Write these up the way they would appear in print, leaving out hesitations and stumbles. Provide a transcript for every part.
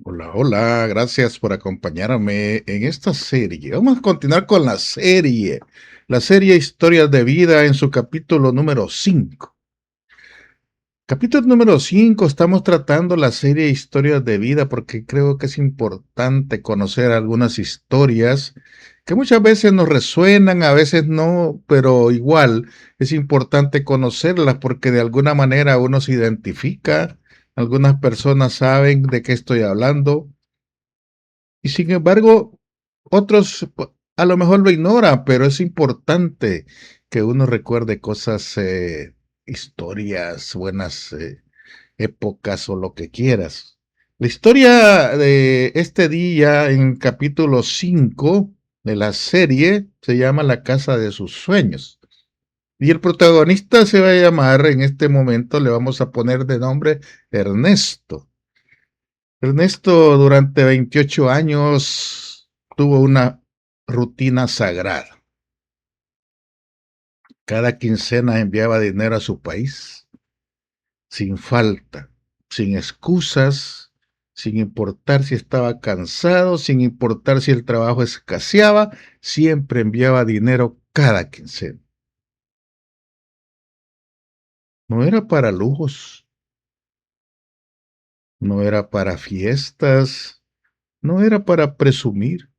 Hola, hola, gracias por acompañarme en esta serie. Vamos a continuar con la serie Historias de Vida en su capítulo número 5. Capítulo número 5, estamos tratando la serie Historias de Vida porque creo que es importante conocer algunas historias que muchas veces nos resuenan, a veces no, pero igual es importante conocerlas porque de alguna manera uno se identifica, algunas personas saben de qué estoy hablando. Y sin embargo, otros a lo mejor lo ignoran, pero es importante que uno recuerde cosas, historias, buenas épocas o lo que quieras. La historia de este día en capítulo 5 de la serie se llama La casa de sus sueños. Y el protagonista se va a llamar, en este momento le vamos a poner de nombre Ernesto. Ernesto durante 28 años tuvo una rutina sagrada. Cada quincena enviaba dinero a su país, sin falta, sin excusas, sin importar si estaba cansado, sin importar si el trabajo escaseaba, siempre enviaba dinero cada quincena. No era para lujos, no era para fiestas, no era para presumir,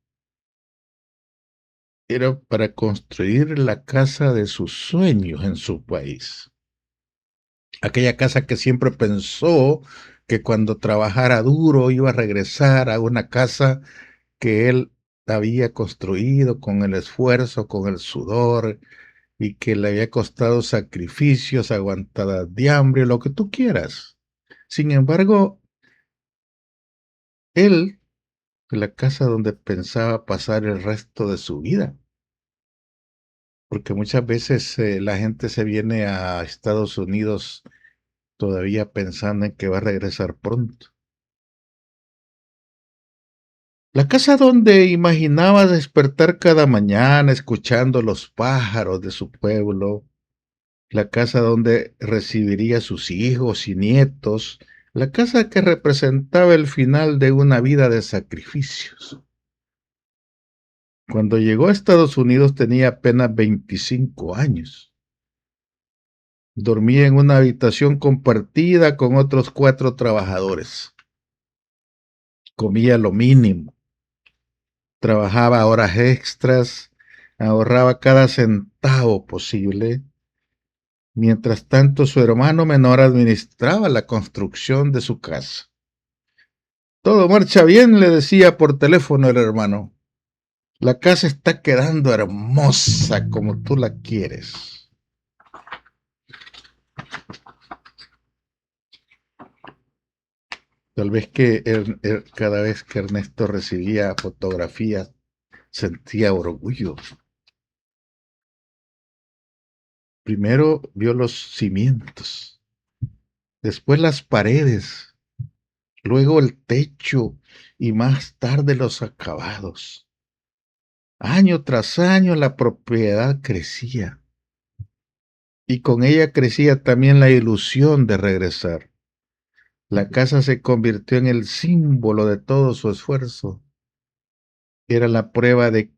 era para construir la casa de sus sueños en su país. Aquella casa que siempre pensó que cuando trabajara duro iba a regresar a una casa que él había construido con el esfuerzo, con el sudor, y que le había costado sacrificios, aguantadas de hambre, lo que tú quieras. Sin embargo, él, la casa donde pensaba pasar el resto de su vida, porque muchas veces la gente se viene a Estados Unidos todavía pensando en que va a regresar pronto. La casa donde imaginaba despertar cada mañana escuchando los pájaros de su pueblo, la casa donde recibiría a sus hijos y nietos, la casa que representaba el final de una vida de sacrificios. Cuando llegó a Estados Unidos tenía apenas 25 años. Dormía en una habitación compartida con otros 4 trabajadores. Comía lo mínimo. Trabajaba horas extras, ahorraba cada centavo posible. Mientras tanto, su hermano menor administraba la construcción de su casa. Todo marcha bien, le decía por teléfono el hermano. La casa está quedando hermosa como tú la quieres. Tal vez que cada vez que Ernesto recibía fotografías sentía orgullo. Primero vio los cimientos, después las paredes, luego el techo y más tarde los acabados. Año tras año la propiedad crecía y con ella crecía también la ilusión de regresar. La casa se convirtió en el símbolo de todo su esfuerzo. Era la prueba de que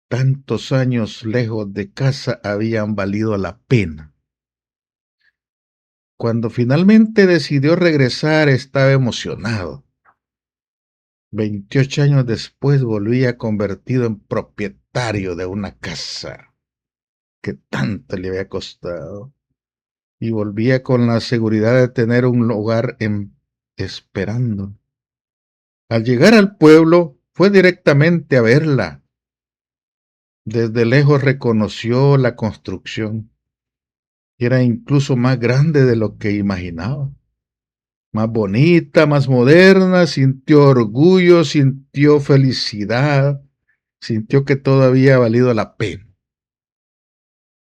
tantos años lejos de casa habían valido la pena. Cuando finalmente decidió regresar estaba emocionado. 28 años después volvía convertido en propietario de una casa que tanto le había costado y volvía con la seguridad de tener un hogar esperando. Al llegar al pueblo fue directamente a verla. Desde lejos reconoció la construcción. Era incluso más grande de lo que imaginaba. Más bonita, más moderna, sintió orgullo, sintió felicidad, sintió que todo había valido la pena.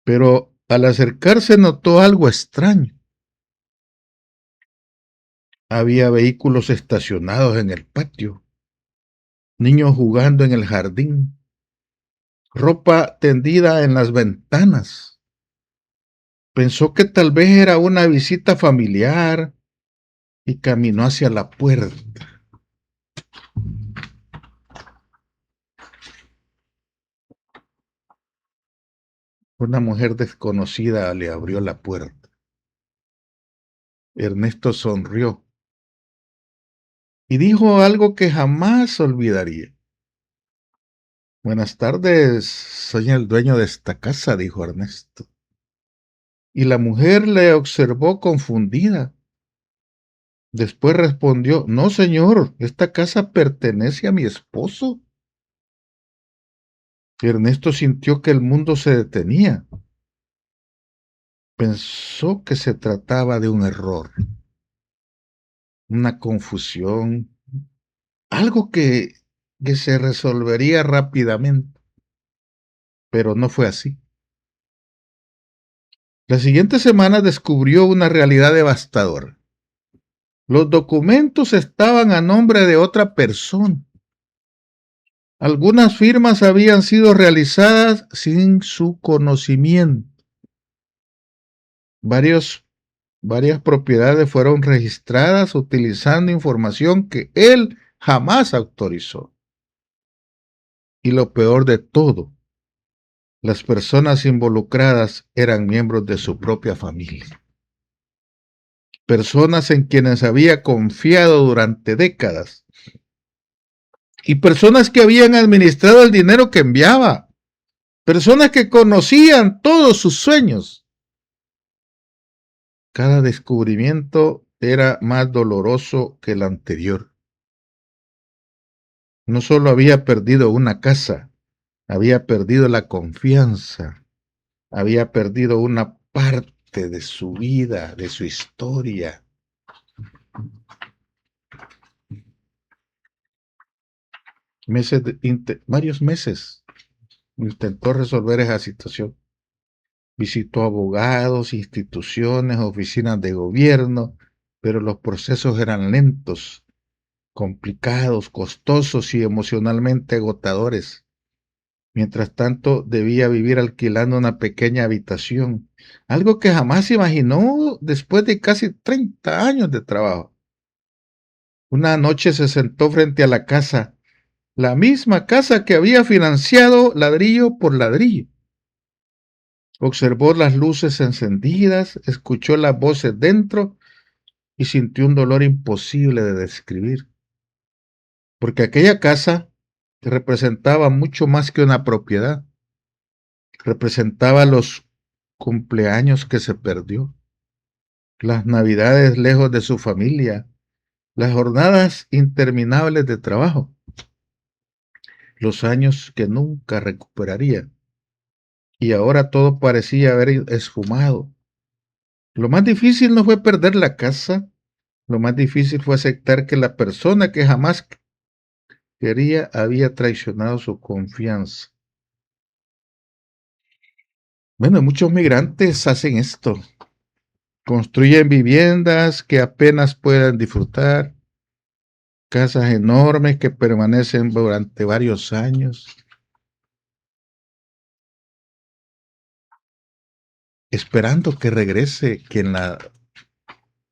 Pero al acercarse notó algo extraño. Había vehículos estacionados en el patio, niños jugando en el jardín, ropa tendida en las ventanas. Pensó que tal vez era una visita familiar y caminó hacia la puerta. Una mujer desconocida le abrió la puerta. Ernesto sonrió y dijo algo que jamás olvidaría. Buenas tardes, soy el dueño de esta casa, dijo Ernesto. Y la mujer le observó confundida. Después respondió, no, señor, esta casa pertenece a mi esposo. Ernesto sintió que el mundo se detenía. Pensó que se trataba de un error, una confusión, algo que se resolvería rápidamente, pero no fue así. La siguiente semana descubrió una realidad devastadora. Los documentos estaban a nombre de otra persona. Algunas firmas habían sido realizadas sin su conocimiento. Varias propiedades fueron registradas utilizando información que él jamás autorizó. Y lo peor de todo, las personas involucradas eran miembros de su propia familia. Personas en quienes había confiado durante décadas. Y personas que habían administrado el dinero que enviaba. Personas que conocían todos sus sueños. Cada descubrimiento era más doloroso que el anterior. No solo había perdido una casa, había perdido la confianza, había perdido una parte de su vida, de su historia. Varios meses intentó resolver esa situación. Visitó abogados, instituciones, oficinas de gobierno, pero los procesos eran lentos, complicados, costosos y emocionalmente agotadores. Mientras tanto, debía vivir alquilando una pequeña habitación, algo que jamás imaginó después de casi 30 años de trabajo. Una noche se sentó frente a la casa, la misma casa que había financiado ladrillo por ladrillo. Observó las luces encendidas, escuchó las voces dentro y sintió un dolor imposible de describir, porque aquella casa representaba mucho más que una propiedad, representaba los cumpleaños que se perdió, las navidades lejos de su familia, las jornadas interminables de trabajo, los años que nunca recuperaría. Y ahora todo parecía haber esfumado. Lo más difícil no fue perder la casa, lo más difícil fue aceptar que la persona que jamás quería había traicionado su confianza. Bueno, muchos migrantes hacen esto. Construyen viviendas que apenas puedan disfrutar, casas enormes que permanecen durante varios años, esperando que regrese quien la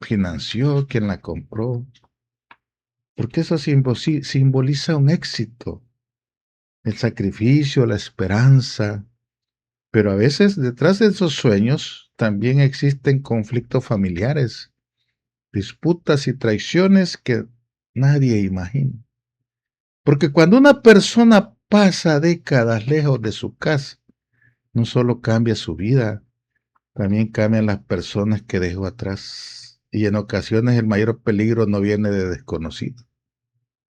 financió, quien la compró, porque eso simboliza un éxito, el sacrificio, la esperanza. Pero a veces detrás de esos sueños también existen conflictos familiares, disputas y traiciones que nadie imagina. Porque cuando una persona pasa décadas lejos de su casa, no solo cambia su vida, también cambian las personas que dejó atrás. Y en ocasiones el mayor peligro no viene de desconocidos,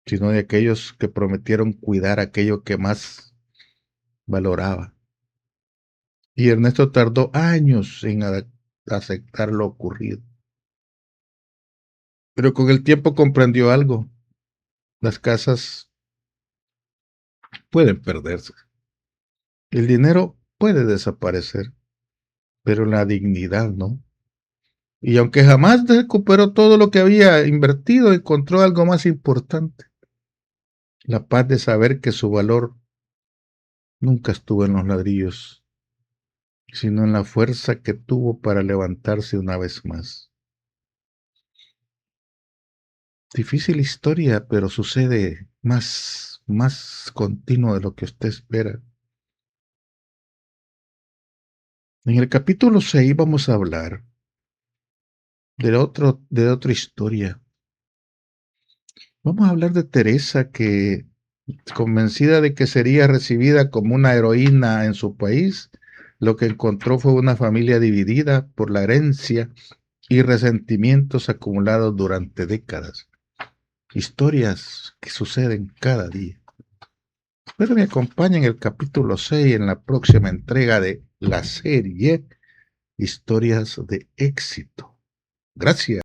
sino de aquellos que prometieron cuidar aquello que más valoraba. Y Ernesto tardó años en aceptar lo ocurrido. Pero con el tiempo comprendió algo. Las casas pueden perderse. El dinero puede desaparecer, pero la dignidad no. Y aunque jamás recuperó todo lo que había invertido, encontró algo más importante. La paz de saber que su valor nunca estuvo en los ladrillos, sino en la fuerza que tuvo para levantarse una vez más. Difícil historia, pero sucede más continuo de lo que usted espera. En el capítulo 6 vamos a hablar de otra historia. Vamos a hablar de Teresa, que, convencida de que sería recibida como una heroína en su país, lo que encontró fue una familia dividida por la herencia y resentimientos acumulados durante décadas. Historias que suceden cada día. Espero me acompañen en el capítulo 6 en la próxima entrega de la serie Historias de Éxito. Gracias.